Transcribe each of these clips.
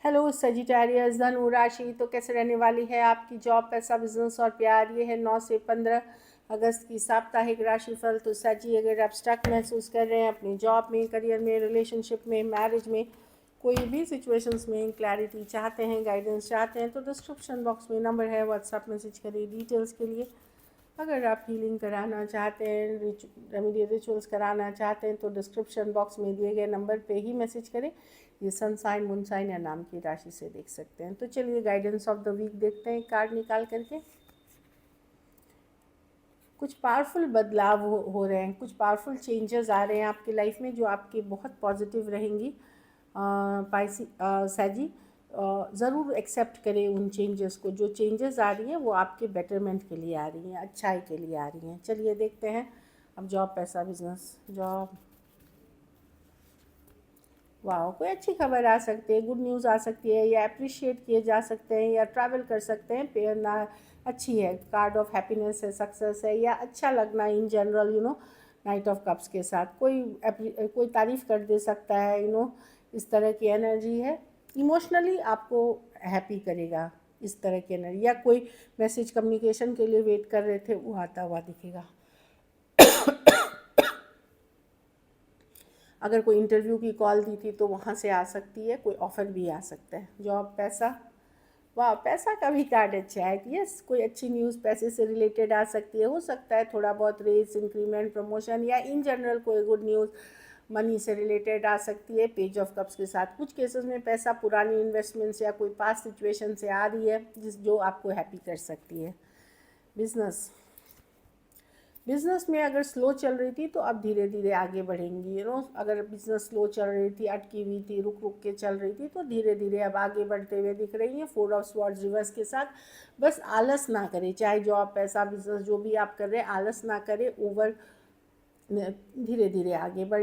Hello Sagittarius धनु राशि, तो कैसे रहने वाली है आपकी जॉब, पैसा, बिजनेस और प्यार। ये है 9 से 15 अगस्त की साप्ताहिक राशिफल। तो सजी, अगर आप स्टक महसूस कर रहे हैं अपनी जॉब में, करियर में, रिलेशनशिप में, मैरिज में, कोई भी सिचुएशंस में क्लैरिटी चाहते हैं, गाइडेंस चाहते हैं, तो डिस्क्रिप्शन बॉक्स में नंबर है, व्हाट्सएप मैसेज करिए डिटेल्स के लिए। अगर आप हीलिंग कराना चाहते हैं, रेमेडियल रिचुअल्स कराना चाहते हैं, तो डिस्क्रिप्शन बॉक्स में दिए गए नंबर पे ही मैसेज करें। ये सन साइन, मून साइन या नाम की राशि से देख सकते हैं। तो चलिए गाइडेंस ऑफ द वीक देखते हैं कार्ड निकाल करके। कुछ पावरफुल बदलाव हो रहे हैं, कुछ पावरफुल चेंजेस आ रहे हैं आपकी लाइफ में जो आपके बहुत पॉजिटिव रहेंगी। सैजी, ज़रूर एक्सेप्ट करें उन चेंजेस को। जो चेंजेस आ रही हैं वो आपके बेटरमेंट के लिए आ रही हैं, अच्छाई के लिए आ रही हैं। चलिए देखते हैं। अब जॉब, पैसा, बिजनेस। जॉब, वाह, कोई अच्छी खबर आ सकती है, गुड न्यूज़ आ सकती है, या अप्रिशिएट किए जा सकते हैं, या ट्रैवल कर सकते हैं। प्रेरणा अच्छी है, कार्ड ऑफ हैप्पीनेस है, सक्सेस है, या अच्छा लगना in general, night of cups के साथ कोई तारीफ़ कर दे सकता है, इस तरह की एनर्जी है। इमोशनली आपको हैप्पी करेगा इस तरह की एनर्जी, या कोई मैसेज कम्युनिकेशन के लिए वेट कर रहे थे वो आता हुआ दिखेगा। अगर कोई इंटरव्यू की कॉल दी थी तो वहाँ से आ सकती है, कोई ऑफ़र भी आ सकता है। जॉब, पैसा, वाह, पैसा का भी कार्ड अच्छा है कि यस, कोई अच्छी न्यूज़ पैसे से रिलेटेड आ सकती है। हो सकता है थोड़ा बहुत रेस, इंक्रीमेंट, प्रमोशन, या इन जनरल कोई गुड न्यूज़ मनी से रिलेटेड आ सकती है। पेज ऑफ कप्स के साथ कुछ केसेस में पैसा पुरानी इन्वेस्टमेंट्स या कोई पास्ट सिचुएशन से आ रही है जो आपको हैप्पी कर सकती है। बिजनेस, बिज़नेस में अगर स्लो चल रही थी तो अब धीरे धीरे आगे बढ़ेंगी। अगर बिज़नेस स्लो चल रही थी, अटकी हुई थी, रुक रुक के चल रही थी, तो धीरे धीरे अब आगे बढ़ते हुए दिख रही हैं। 4 ऑफ स्वॉर्ड्स रिवर्स के साथ। बस आलस ना करें, चाहे जॉब, पैसा, बिजनेस जो भी आप कर रहे हैं, आलस ना करें। धीरे धीरे आगे बढ़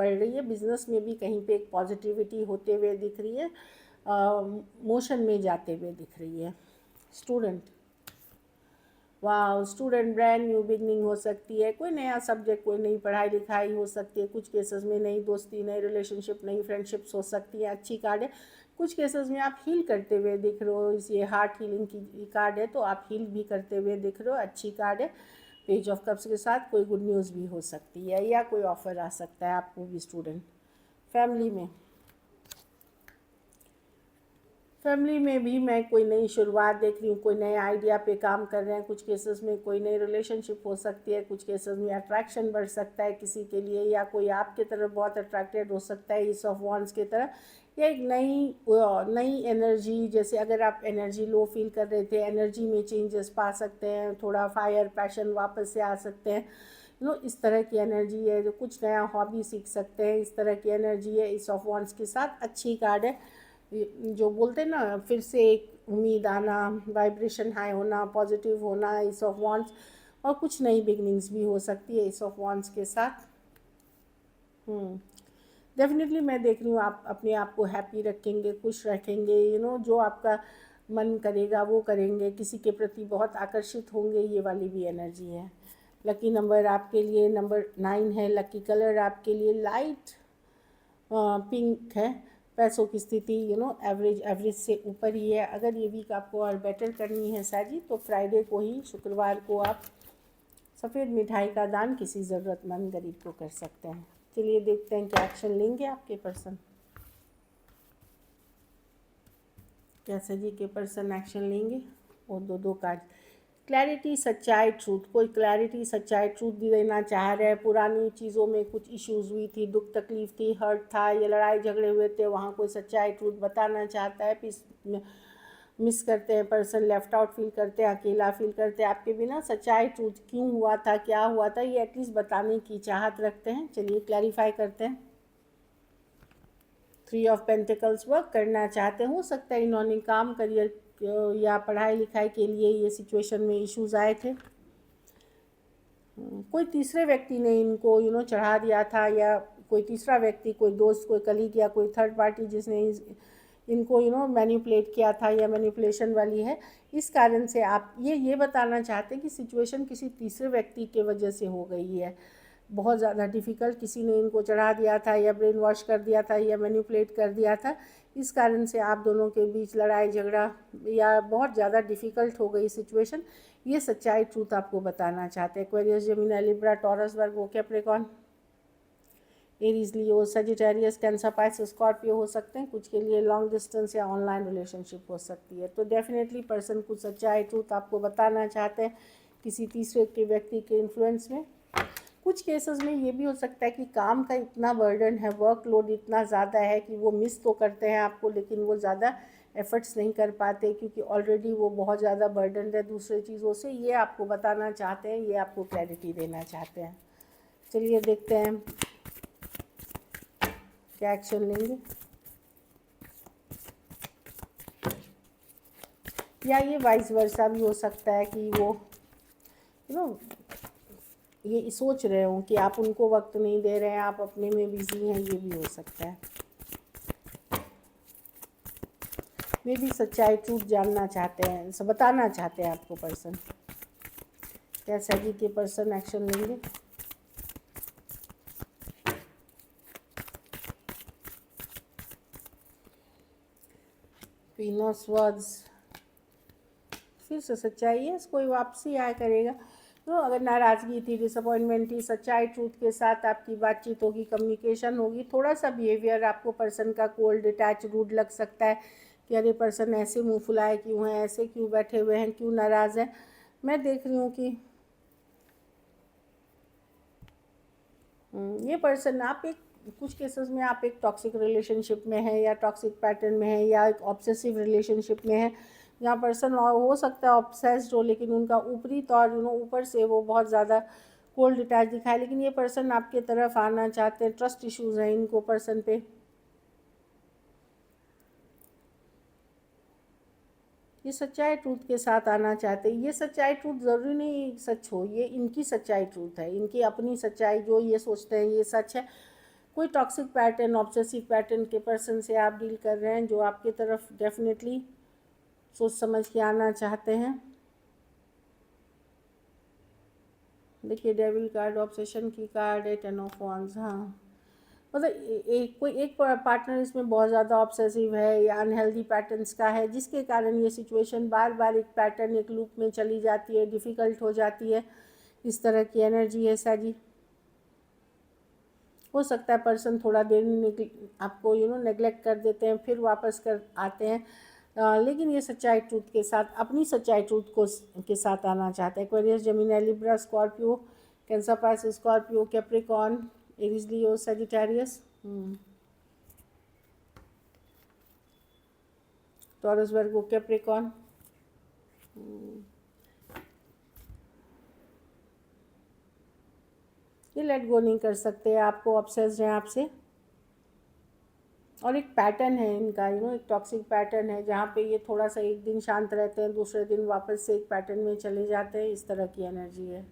रही है। बिज़नेस में भी कहीं पे एक पॉजिटिविटी होते हुए दिख रही है, मोशन में जाते हुए दिख रही है। स्टूडेंट, वाह, स्टूडेंट, ब्रांड न्यू बिगनिंग हो सकती है, कोई नया सब्जेक्ट, कोई नई पढ़ाई लिखाई हो सकती है। कुछ केसेस में नई दोस्ती, नई रिलेशनशिप, नई फ्रेंडशिप्स हो सकती है। अच्छी कार्ड है। कुछ केसेस में आप हील करते हुए दिख रहे हो, ये हार्ट हीलिंग की कार्ड है, तो आप हील भी करते हुए दिख रहे हो, अच्छी कार्ड है। पेज ऑफ कप्स के साथ कोई गुड न्यूज़ भी हो सकती है, या कोई ऑफ़र आ सकता है आपको भी। स्टूडेंट, फैमिली में, फैमिली में भी मैं कोई नई शुरुआत देख रही हूँ, कोई नए आइडिया पे काम कर रहे हैं। कुछ केसेस में कोई नई रिलेशनशिप हो सकती है, कुछ केसेस में अट्रैक्शन बढ़ सकता है किसी के लिए, या कोई आपके तरफ बहुत अट्रैक्टेड हो सकता है इस ऑफ वॉन्ड्स की तरह। या एक नई एनर्जी, जैसे अगर आप एनर्जी लो फील कर रहे थे, एनर्जी में चेंजेस पा सकते हैं, थोड़ा फायर पैशन वापस से आ सकते हैं। इस तरह की एनर्जी है। जो कुछ नया हॉबी सीख सकते हैं, इस तरह की एनर्जी है इस ऑफ वॉन्ड्स के साथ। अच्छी कार्ड है। जो बोलते हैं ना, फिर से एक उम्मीद आना, वाइब्रेशन हाई होना, पॉजिटिव होना, इस ऑफ वॉन्ट्स। और कुछ नई बिगनिंग्स भी हो सकती है इस ऑफ वॉन्ट्स के साथ। डेफिनेटली मैं देख रही हूँ आप अपने आप को हैप्पी रखेंगे, खुश रखेंगे। जो आपका मन करेगा वो करेंगे, किसी के प्रति बहुत आकर्षित होंगे, ये वाली भी एनर्जी है। लकी नंबर आपके लिए नंबर 9 है। लकी कलर आपके लिए लाइट पिंक है। पैसों की स्थिति एवरेज से ऊपर ही है। अगर ये वीक आपको और बेटर करनी है साजी, तो फ्राइडे को ही, शुक्रवार को आप सफ़ेद मिठाई का दान किसी ज़रूरतमंद गरीब को कर सकते हैं। चलिए देखते हैं क्या एक्शन लेंगे आपके पर्सन। कैसे जी के पर्सन एक्शन लेंगे। और दो कार्ड, क्लैरिटी, सच्चाई, ट्रूथ। कोई क्लैरिटी, सच्चाई, ट्रूथ देना चाह रहे हैं। पुरानी चीज़ों में कुछ इश्यूज़ हुई थी, दुख तकलीफ थी, हर्ट था, या लड़ाई झगड़े हुए थे, वहाँ कोई सच्चाई, ट्रूथ बताना चाहता है। पीस मिस करते हैं पर्सन, लेफ्ट आउट फील करते हैं, अकेला फील करते हैं आपके बिना। सच्चाई, ट्रूथ, क्यों हुआ था, क्या हुआ था, ये एटलीस्ट बताने की चाहत रखते हैं। चलिए क्लैरिफाई करते हैं। 3 ऑफ पेंटिकल्स, वर्क करना चाहते हैं। हो सकता है इन्होंने काम, करियर या पढ़ाई लिखाई के लिए ये सिचुएशन में इश्यूज आए थे। कोई तीसरे व्यक्ति ने इनको चढ़ा दिया था, या कोई तीसरा व्यक्ति, कोई दोस्त, कोई कलीग, या कोई थर्ड पार्टी जिसने इनको मैनिपुलेट किया था, या मैनिपुलेशन वाली है। इस कारण से आप ये बताना चाहते हैं कि सिचुएशन किसी तीसरे व्यक्ति के वजह से हो गई है, बहुत ज़्यादा डिफ़िकल्ट। किसी ने इनको चढ़ा दिया था, या ब्रेन वॉश कर दिया था, या मैनिपुलेट कर दिया था। इस कारण से आप दोनों के बीच लड़ाई झगड़ा या बहुत ज़्यादा डिफ़िकल्ट हो गई सिचुएशन, ये सच्चाई ट्रूथ आपको बताना चाहते हैं। Aquarius, Gemini, Libra, taurus, Virgo, Capricorn, Aries, Leo, Sagittarius, cancer, Pisces, Scorpio हो सकते हैं। कुछ के लिए लॉन्ग डिस्टेंस या ऑनलाइन रिलेशनशिप हो सकती है। तो डेफिनेटली पर्सन कुछ सच्चाई ट्रूथ आपको बताना चाहते हैं किसी तीसरे के व्यक्ति के इन्फ्लुएंस में। कुछ केसेस में ये भी हो सकता है कि काम का इतना बर्डन है, वर्कलोड इतना ज़्यादा है कि वो मिस तो करते हैं आपको, लेकिन वो ज़्यादा एफर्ट्स नहीं कर पाते क्योंकि ऑलरेडी वो बहुत ज़्यादा बर्डन है दूसरे चीज़ों से। ये आपको बताना चाहते हैं, ये आपको क्लैरिटी देना चाहते हैं। चलिए देखते हैं क्या एक्शन लेंगे। या ये वाइस वर्सा भी हो सकता है कि वो ये सोच रहे हो कि आप उनको वक्त नहीं दे रहे हैं, आप अपने में बिजी हैं, ये भी हो सकता है। मे भी सच्चाई ट्रूथ जानना चाहते हैं, बताना चाहते हैं आपको पर्सन। कैसा जी के पर्सन एक्शन लेंगे। क्वीन ऑफ स्वॉर्ड्स, फिर से सच्चाई है, कोई वापसी आया करेगा। तो अगर नाराज़गी थी, डिसअपॉइंटमेंट थी, सच्चाई ट्रूथ के साथ आपकी बातचीत होगी, कम्युनिकेशन होगी। थोड़ा सा बिहेवियर आपको पर्सन का कोल्ड, डिटैच, रूड लग सकता है कि अरे पर्सन ऐसे मुंह फुलाए क्यों हैं, ऐसे क्यों बैठे हुए हैं, क्यों नाराज़ हैं। मैं देख रही हूँ कि ये पर्सन आप एक कुछ केसेस में आप एक टॉक्सिक रिलेशनशिप में है या टॉक्सिक पैटर्न में है या एक ऑब्सेसिव रिलेशनशिप में है, जहाँ पर्सन हो सकता है ऑब्सेस्ड हो, लेकिन उनका ऊपरी तौर ऊपर से वो बहुत ज़्यादा कोल्ड डिटैच दिखाए, लेकिन ये पर्सन आपके तरफ आना चाहते हैं। ट्रस्ट इश्यूज़ हैं इनको पर्सन पे। ये सच्चाई ट्रूथ के साथ आना चाहते हैं। ये सच्चाई ट्रूथ ज़रूरी नहीं सच हो, ये इनकी सच्चाई ट्रूथ है, इनकी अपनी सच्चाई, जो ये सोचते हैं ये सच है। कोई टॉक्सिक पैटर्न, ऑब्सेसिव पैटर्न के पर्सन से आप डील कर रहे हैं जो आपकी तरफ डेफिनेटली सोच समझ के आना चाहते हैं। देखिए डेविल कार्ड, ऑब्सेशन की कार्ड है, 10 ऑफ वांड्स। हाँ, मतलब कोई एक पार्टनर इसमें बहुत ज़्यादा ऑब्सेसिव है या अनहेल्दी पैटर्न्स का है, जिसके कारण ये सिचुएशन बार बार एक पैटर्न, एक लूप में चली जाती है, डिफ़िकल्ट हो जाती है। इस तरह की एनर्जी है साजी। हो सकता है पर्सन थोड़ा देर आपको नेगलेक्ट कर देते हैं, फिर वापस कर आते हैं, लेकिन ये सच्चाई ट्रूथ के साथ, अपनी सच्चाई ट्रूथ को के साथ आना चाहते हैं। Aquarius, Gemini, Libra, Scorpio, Cancer, Pisces, Scorpio, Capricorn, Aries, Leo, Sagittarius, Taurus, Virgo, Capricorn. ये लेट गो नहीं कर सकते, आपको ऑब्सेस्ड हैं आपसे। और एक पैटर्न है इनका, एक टॉक्सिक पैटर्न है जहाँ पे ये थोड़ा सा एक दिन शांत रहते हैं, दूसरे दिन वापस से एक पैटर्न में चले जाते हैं। इस तरह की एनर्जी है।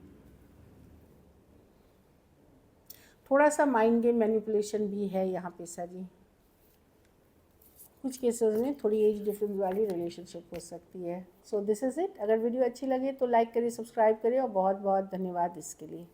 थोड़ा सा माइंड गेम मैनिपुलेशन भी है यहाँ पे साजी। कुछ केसेस में थोड़ी एज डिफरेंस वाली रिलेशनशिप हो सकती है। So this is it. अगर वीडियो अच्छी लगे तो लाइक करिए, सब्सक्राइब करिए और बहुत बहुत धन्यवाद इसके लिए।